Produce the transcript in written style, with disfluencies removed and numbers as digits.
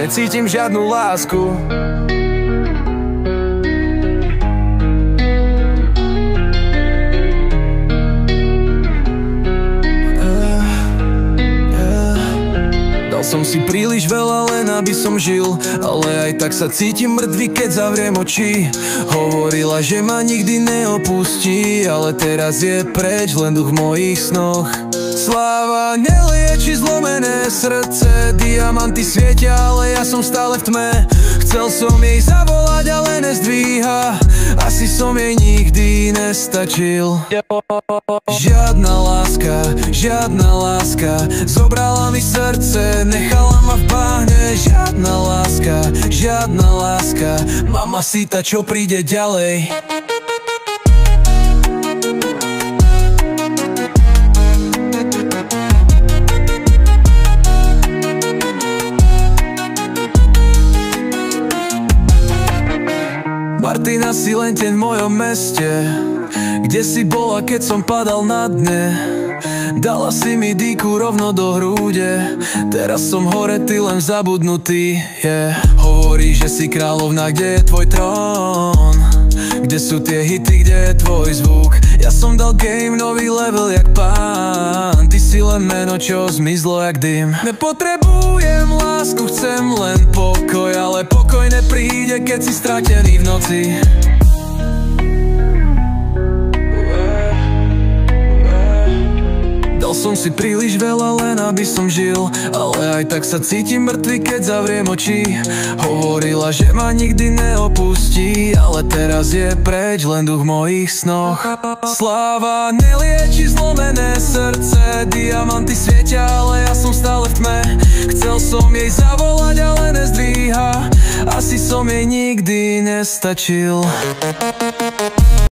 necítim žiadnu lásku. Som si príliš veľa len aby som žil, ale aj tak sa cítim mŕtvy, keď zavriem oči. Hovorila, že ma nikdy neopustí, ale teraz je preč len duch v mojich snoch. Sláva nelieči zlomené srdce, diamanty svietia, ale ja som stále v tme. Chcel som jej zavolať, ale nezdvíha, asi som jej nikdy nestačil. Žiadna láska, zobrala mi srdce, nechala ma v bahne. Žiadna láska, mamacita, čo príde ďalej? Martina, si len deň v mojom meste. Kde si bola, keď som padal na dne? Dala si mi dýku rovno do hrúde. Teraz som hore, ty len zabudnutý, yeah. Hovorí, že si kráľovná, kde je tvoj trón? Kde sú tie hity, kde je tvoj zvuk? Ja som dal game nový level jak pán. Ty si len meno, čo zmizlo jak dym. Nepotrebujem lásku, chcem len pokoj, ale pokoj nepríde, keď si stratený v noci. Dal som si príliš veľa len aby som žil, ale aj tak sa cítim mŕtvy, keď zavriem oči. Hovorila, že ma nikdy neopustí, ale teraz je preč len duch v mojich snoch. Sláva nelieči zlomené srdce, diamanty svietia, ale ja som stále v tme. Chcel som jej zavolať, ale nezdvíha, asi som jej nikdy nestačil.